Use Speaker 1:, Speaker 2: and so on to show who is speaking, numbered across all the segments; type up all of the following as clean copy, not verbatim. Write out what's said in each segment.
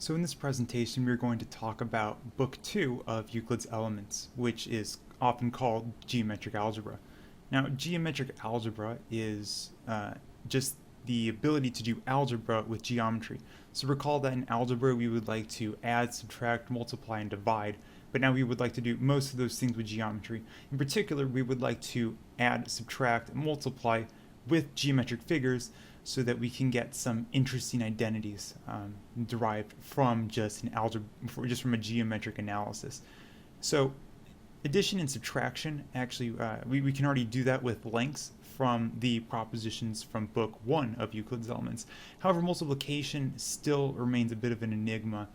Speaker 1: So in this presentation, we're going to talk about Book 2 of Euclid's Elements, which is often called geometric algebra. Now, geometric algebra is just the ability to do algebra with geometry. So recall that in algebra, we would like to add, subtract, multiply, and divide, but now we would like to do most of those things with geometry. In particular, we would like to add, subtract, and multiply with geometric figures so that we can get some interesting identities derived from just an algebra, just from a geometric analysis. So addition and subtraction, actually, we can already do that with lengths from the propositions from Book 1 of Euclid's Elements. However, multiplication still remains a bit of an enigma.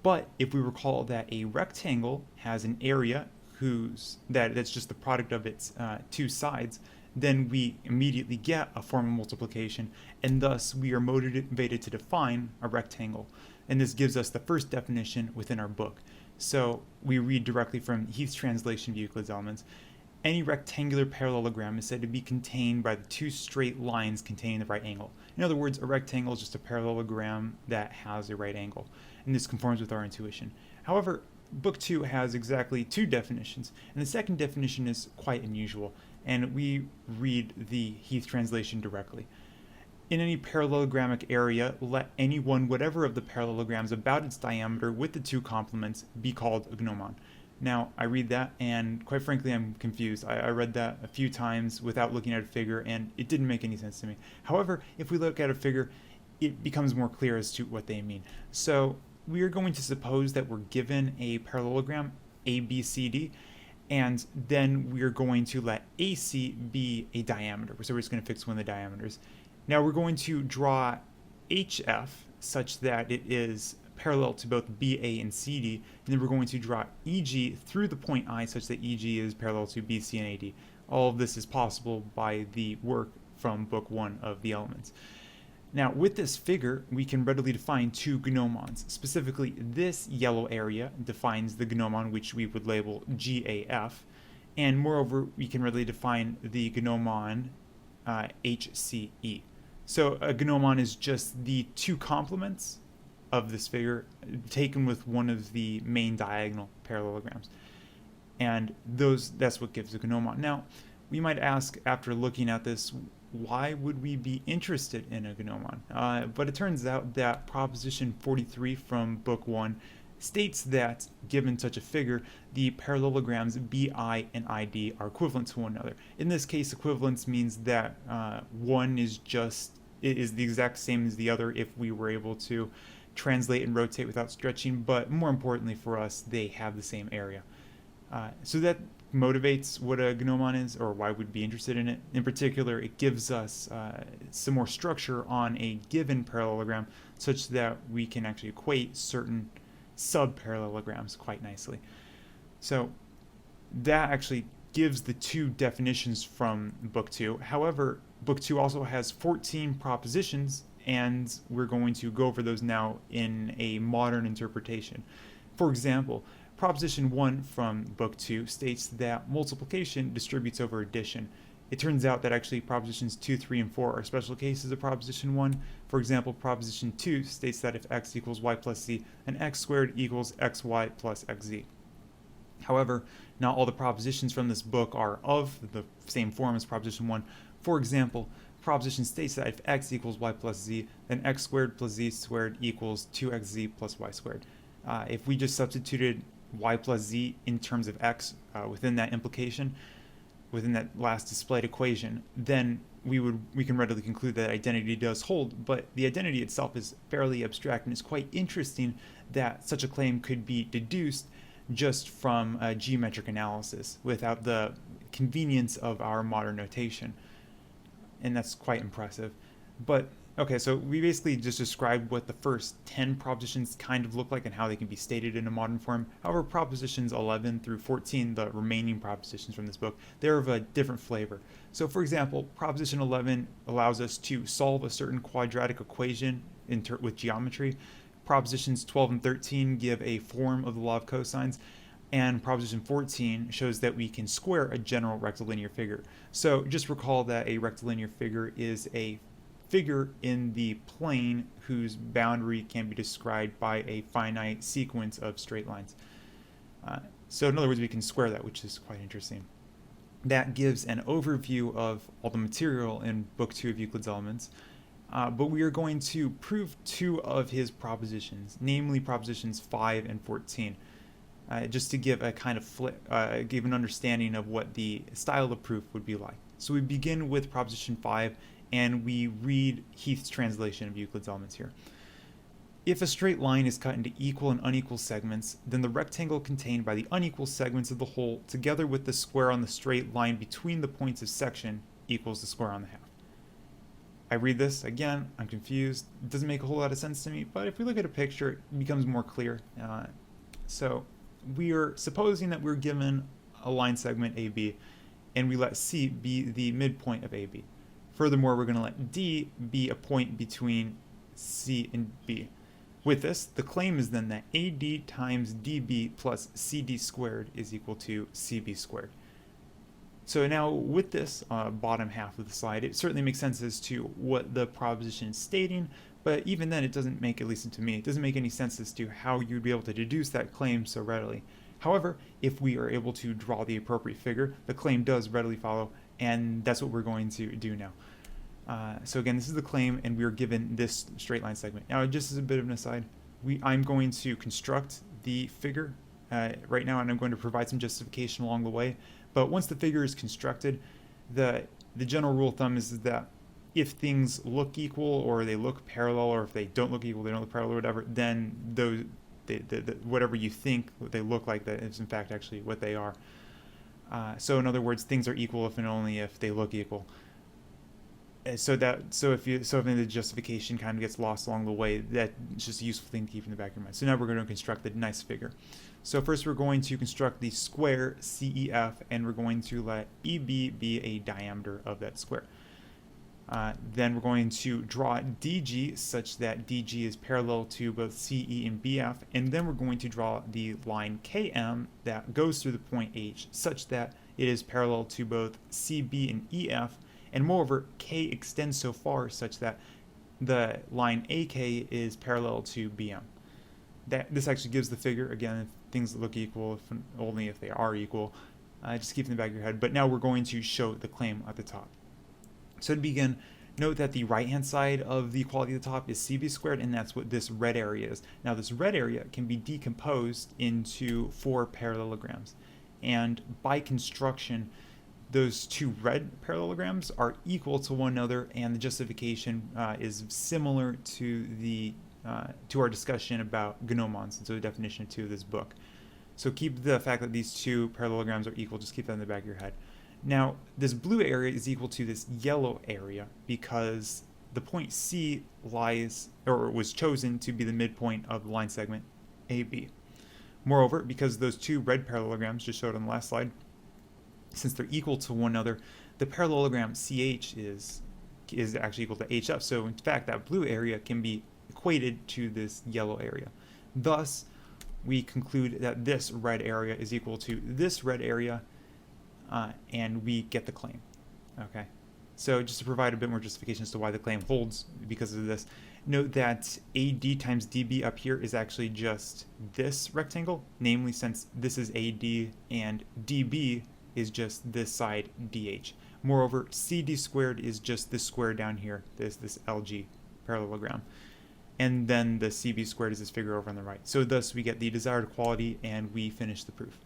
Speaker 1: But if we recall that a rectangle has an area that's just the product of its two sides, then we immediately get a form of multiplication, and thus we are motivated to define a rectangle. And this gives us the first definition within our book. So we read directly from Heath's translation of Euclid's Elements. Any rectangular parallelogram is said to be contained by the two straight lines containing the right angle. In other words, a rectangle is just a parallelogram that has a right angle, and this conforms with our intuition. However, Book 2 has exactly two definitions, and the second definition is quite unusual, and we read the Heath translation directly. In any parallelogramic area, let any one whatever of the parallelograms about its diameter with the two complements be called a gnomon. Now, I read that, and quite frankly, I'm confused. I read that a few times without looking at a figure, and it didn't make any sense to me. However, if we look at a figure, it becomes more clear as to what they mean. So we are going to suppose that we're given a parallelogram, ABCD, and then we're going to let AC be a diameter. So we're just going to fix one of the diameters. Now we're going to draw HF such that it is parallel to both BA and CD, and then we're going to draw EG through the point I such that EG is parallel to BC and AD. All of this is possible by the work from Book 1 of the Elements. Now, with this figure, we can readily define two gnomons. Specifically, this yellow area defines the gnomon, which we would label GAF, and moreover, we can readily define the gnomon HCE. So a gnomon is just the two complements of this figure taken with one of the main diagonal parallelograms. And that's what gives a gnomon. Now, we might ask, after looking at this, why would we be interested in a gnomon? But it turns out that Proposition 43 from Book 1 states that, given such a figure, the parallelograms BI and ID are equivalent to one another. In this case, equivalence means that one is the exact same as the other if we were able to translate and rotate without stretching, but more importantly for us, they have the same area. So that motivates what a gnomon is, or why we'd be interested in it. In particular, it gives us some more structure on a given parallelogram such that we can actually equate certain sub-parallelograms quite nicely. So that actually gives the two definitions from Book 2. However, Book 2 also has 14 propositions, and we're going to go over those now in a modern interpretation. For example, Proposition 1 from Book 2 states that multiplication distributes over addition. It turns out that actually Propositions 2, 3, and 4 are special cases of Proposition 1. For example, Proposition 2 states that if x equals y plus z, then x squared equals xy plus xz. However, not all the propositions from this book are of the same form as Proposition 1. For example, proposition states that if x equals y plus z, then x squared plus z squared equals 2xz plus y squared. If we just substituted y plus z in terms of x within that implication, within that last displayed equation, then we can readily conclude that identity does hold, but the identity itself is fairly abstract, and it's quite interesting that such a claim could be deduced just from a geometric analysis without the convenience of our modern notation. And that's quite impressive. But okay, so we basically just described what the first 10 propositions kind of look like and how they can be stated in a modern form. However, propositions 11 through 14, the remaining propositions from this book, they're of a different flavor. So for example, proposition 11 allows us to solve a certain quadratic equation with geometry. Propositions 12 and 13 give a form of the law of cosines, and Proposition 14 shows that we can square a general rectilinear figure. So just recall that a rectilinear figure is a figure in the plane whose boundary can be described by a finite sequence of straight lines. So in other words, we can square that, which is quite interesting. That gives an overview of all the material in Book 2 of Euclid's Elements. But we are going to prove two of his propositions, namely propositions 5 and 14, just to give a kind of give an understanding of what the style of proof would be like. So we begin with proposition 5, and we read Heath's translation of Euclid's Elements here. If a straight line is cut into equal and unequal segments, then the rectangle contained by the unequal segments of the whole, together with the square on the straight line between the points of section, equals the square on the half. I read this, again, I'm confused. It doesn't make a whole lot of sense to me, but if we look at a picture, it becomes more clear. So we are supposing that we're given a line segment AB, and we let C be the midpoint of AB. Furthermore, we're going to let D be a point between C and B. With this, the claim is then that AD times DB plus CD squared is equal to CB squared. So now with this bottom half of the slide, it certainly makes sense as to what the proposition is stating, but even then it doesn't make, at least to me, it doesn't make any sense as to how you'd be able to deduce that claim so readily. However, if we are able to draw the appropriate figure, the claim does readily follow, and that's what we're going to do now. So again, this is the claim, and we are given this straight line segment. Now, just as a bit of an aside, I'm going to construct the figure right now, and I'm going to provide some justification along the way. But once the figure is constructed, the general rule of thumb is that if things look equal, or they look parallel, or if they don't look equal, they don't look parallel, or whatever, then those whatever you think they look like, that is in fact actually what they are. So in other words, things are equal if and only if they look equal. So if the justification kind of gets lost along the way, that's just a useful thing to keep in the back of your mind. So now we're going to construct the nice figure. So first we're going to construct the square CEF, and we're going to let EB be a diameter of that square. Then we're going to draw DG such that DG is parallel to both CE and BF, and then we're going to draw the line KM that goes through the point H such that it is parallel to both CB and EF, and moreover, K extends so far such that the line AK is parallel to BM. This actually gives the figure, again, if things look equal, only if they are equal. Just keep in the back of your head. But now we're going to show the claim at the top. So to begin, note that the right-hand side of the equality at the top is CB squared, and that's what this red area is. Now this red area can be decomposed into 4 parallelograms. And by construction, those 2 red parallelograms are equal to one another, and the justification is similar to our discussion about gnomons, and so the definition of 2 of this book. So keep the fact that these 2 parallelograms are equal, just keep that in the back of your head. Now, this blue area is equal to this yellow area because the point C was chosen to be the midpoint of the line segment AB. Moreover, because those 2 red parallelograms just showed on the last slide, since they're equal to one another, the parallelogram CH is actually equal to HF. So in fact, that blue area can be equated to this yellow area. Thus, we conclude that this red area is equal to this red area, and we get the claim. Okay. So just to provide a bit more justification as to why the claim holds because of this, note that AD times DB up here is actually just this rectangle, namely since this is AD and DB is just this side DH. Moreover, CD squared is just this square down here, this LG parallelogram. And then the CB squared is this figure over on the right. So thus we get the desired equality, and we finish the proof.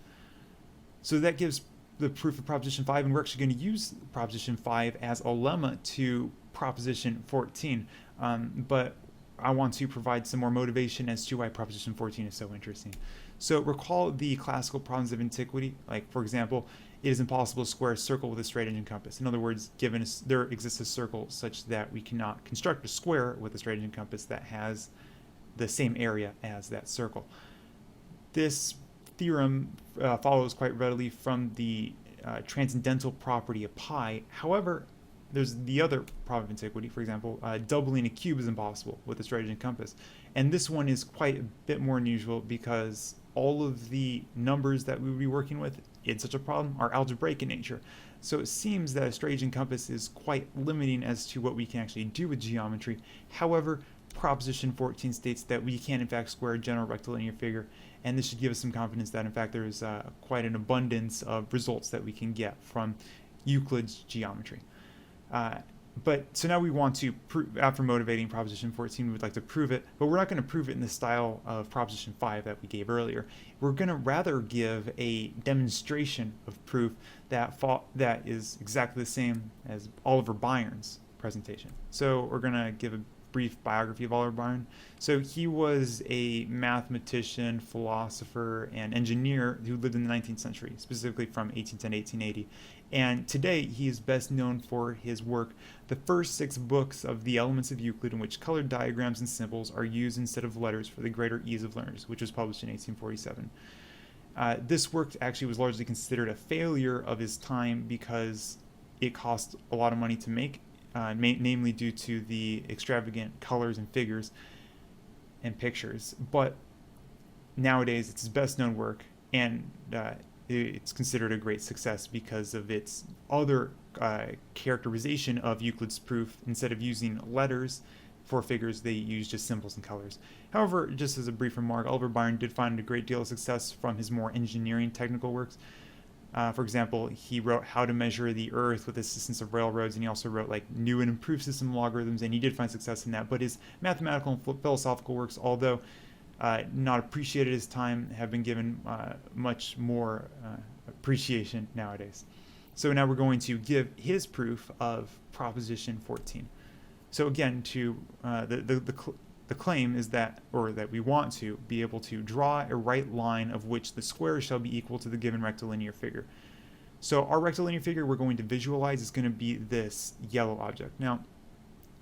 Speaker 1: So that gives the proof of proposition 5, and we're actually going to use proposition 5 as a lemma to proposition 14. But I want to provide some more motivation as to why proposition 14 is so interesting. So recall the classical problems of antiquity, like for example, it is impossible to square a circle with a straight edge and compass. In other words, given there exists a circle such that we cannot construct a square with a straight edge and compass that has the same area as that circle. This theorem follows quite readily from the transcendental property of pi. However, there's the other problem of antiquity. For example, doubling a cube is impossible with a straight edge and compass. And this one is quite a bit more unusual because all of the numbers that we would be working with in such a problem are algebraic in nature. So it seems that a straight-edge compass is quite limiting as to what we can actually do with geometry. However, Proposition 14 states that we can in fact square a general rectilinear figure, and this should give us some confidence that in fact there is quite an abundance of results that we can get from Euclid's geometry. But so now we want to prove, after motivating Proposition 14, we would like to prove it, but we're not going to prove it in the style of Proposition 5 that we gave earlier. We're going to rather give a demonstration of proof that is exactly the same as Oliver Byrne's presentation. So we're going to give a brief biography of Oliver Byrne. So he was a mathematician, philosopher, and engineer who lived in the 19th century, specifically from 1810 to 1880. And today he is best known for his work, the first 6 books of the Elements of Euclid, in which colored diagrams and symbols are used instead of letters for the greater ease of learners, which was published in 1847. This work actually was largely considered a failure of his time because it cost a lot of money to make, namely due to the extravagant colors and figures and pictures. But nowadays it's his best known work, and it's considered a great success because of its other characterization of Euclid's proof. Instead of using letters for figures, they use just symbols and colors. However, just as a brief remark, Oliver Byrne did find a great deal of success from his more engineering technical works. For example, he wrote How to Measure the Earth with the Assistance of Railroads, and he also wrote like New and Improved System Logarithms, and he did find success in that. But his mathematical and philosophical works, although not appreciated at his time, have been given much more appreciation nowadays. So now we're going to give his proof of Proposition 14. So again, the claim is that, or that we want to be able to draw a right line of which the square shall be equal to the given rectilinear figure. So our rectilinear figure we're going to visualize is going to be this yellow object. Now,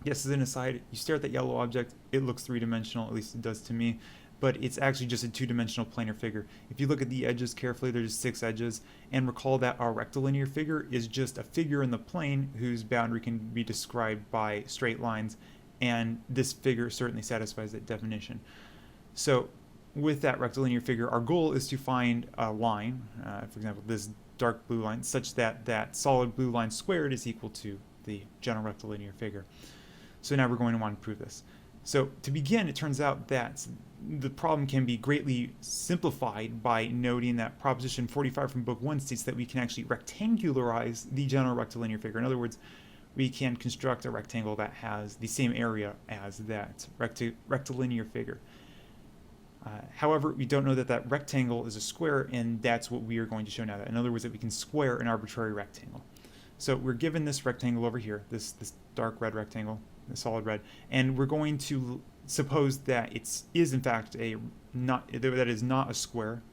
Speaker 1: yes, as an aside, you stare at that yellow object, it looks three-dimensional, at least it does to me, but it's actually just a two-dimensional planar figure. If you look at the edges carefully, there's 6 edges, and recall that our rectilinear figure is just a figure in the plane whose boundary can be described by straight lines, and this figure certainly satisfies that definition. So with that rectilinear figure, our goal is to find a line, for example, this dark blue line, such that that solid blue line squared is equal to the general rectilinear figure. So now we're going to want to prove this. So to begin, it turns out that the problem can be greatly simplified by noting that Proposition 45 from Book 1 states that we can actually rectangularize the general rectilinear figure. In other words, we can construct a rectangle that has the same area as that rectilinear figure. However, we don't know that that rectangle is a square, and that's what we are going to show now. In other words, that we can square an arbitrary rectangle. So we're given this rectangle over here, this dark red rectangle, the solid red, and we're going to suppose that it is in fact not a square,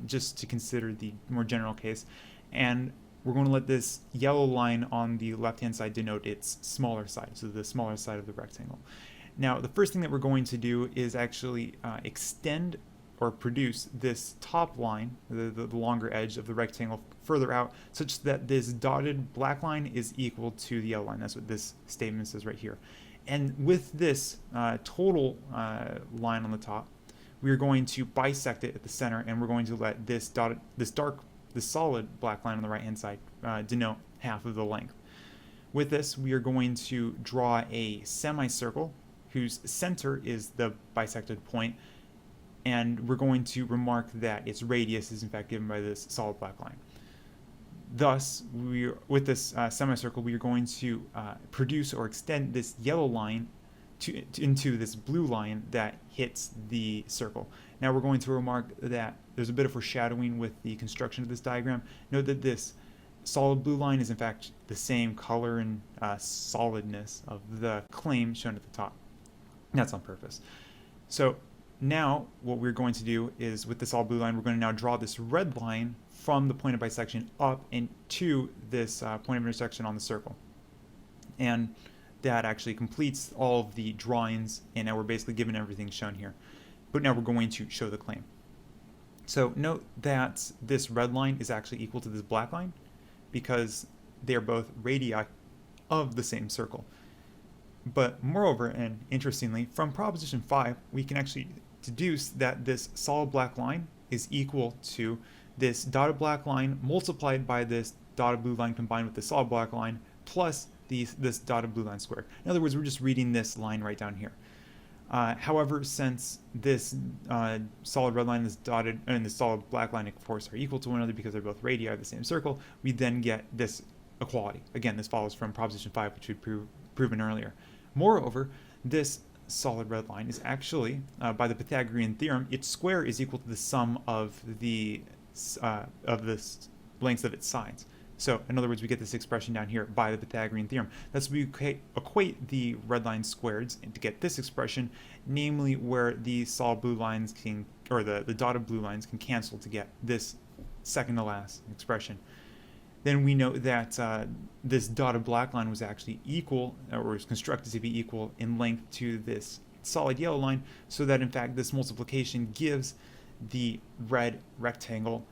Speaker 1: just to consider the more general case, and we're going to let this yellow line on the left-hand side denote its smaller side, so the smaller side of the rectangle. Now, the first thing that we're going to do is actually extend or produce this top line, the longer edge of the rectangle, further out, such that this dotted black line is equal to the yellow line. That's what this statement says right here. And with this total line on the top, we are going to bisect it at the center, and we're going to let this solid black line on the right-hand side denote half of the length. With this, we are going to draw a semicircle whose center is the bisected point, and we're going to remark that its radius is in fact given by this solid black line. Thus, with this semicircle, we are going to produce or extend this yellow line into this blue line that hits the circle. Now we're going to remark that there's a bit of foreshadowing with the construction of this diagram. Note that this solid blue line is in fact the same color and solidness of the claim shown at the top. That's on purpose. So now what we're going to do is, with this all blue line, we're going to now draw this red line from the point of bisection up and to this point of intersection on the circle. And that actually completes all of the drawings, and now we're basically given everything shown here. But now we're going to show the claim. So note that this red line is actually equal to this black line because they are both radii of the same circle. But moreover, and interestingly, from Proposition 5, we can actually deduce that this solid black line is equal to this dotted black line multiplied by this dotted blue line combined with the solid black line plus this dotted blue line squared. In other words, we're just reading this line right down here. However, since this solid red line, this dotted, and the solid black line, of course, are equal to one another because they're both radii of the same circle, we then get this equality. Again, this follows from Proposition 5, which we'd proven earlier. Moreover, this solid red line is actually, by the Pythagorean theorem, its square is equal to the sum of the lengths of its sides. So, in other words, we get this expression down here by the Pythagorean theorem. Thus, we equate the red line squareds to get this expression, namely where the solid blue lines can, or the dotted blue lines can cancel to get this second to last expression. Then we know that this dotted black line was actually equal, or was constructed to be equal in length to this solid yellow line, so that in fact this multiplication gives the red rectangle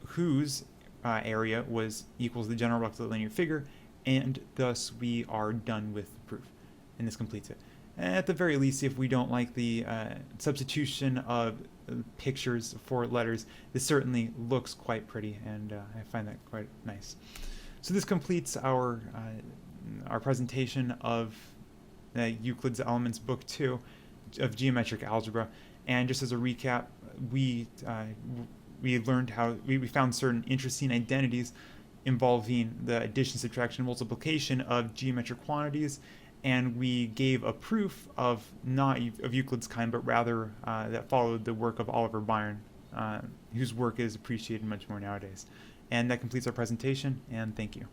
Speaker 1: whose area was equals the general rectilinear figure, and thus we are done with the proof, and this completes it. And at the very least, if we don't like the substitution of pictures for letters, this certainly looks quite pretty, and I find that quite nice. So this completes our presentation of Euclid's Elements Book 2 of Geometric Algebra. And just as a recap, we learned how we found certain interesting identities involving the addition, subtraction, and multiplication of geometric quantities, and we gave a proof of not of Euclid's kind, but rather that followed the work of Oliver Byrne, whose work is appreciated much more nowadays. And that completes our presentation, and thank you.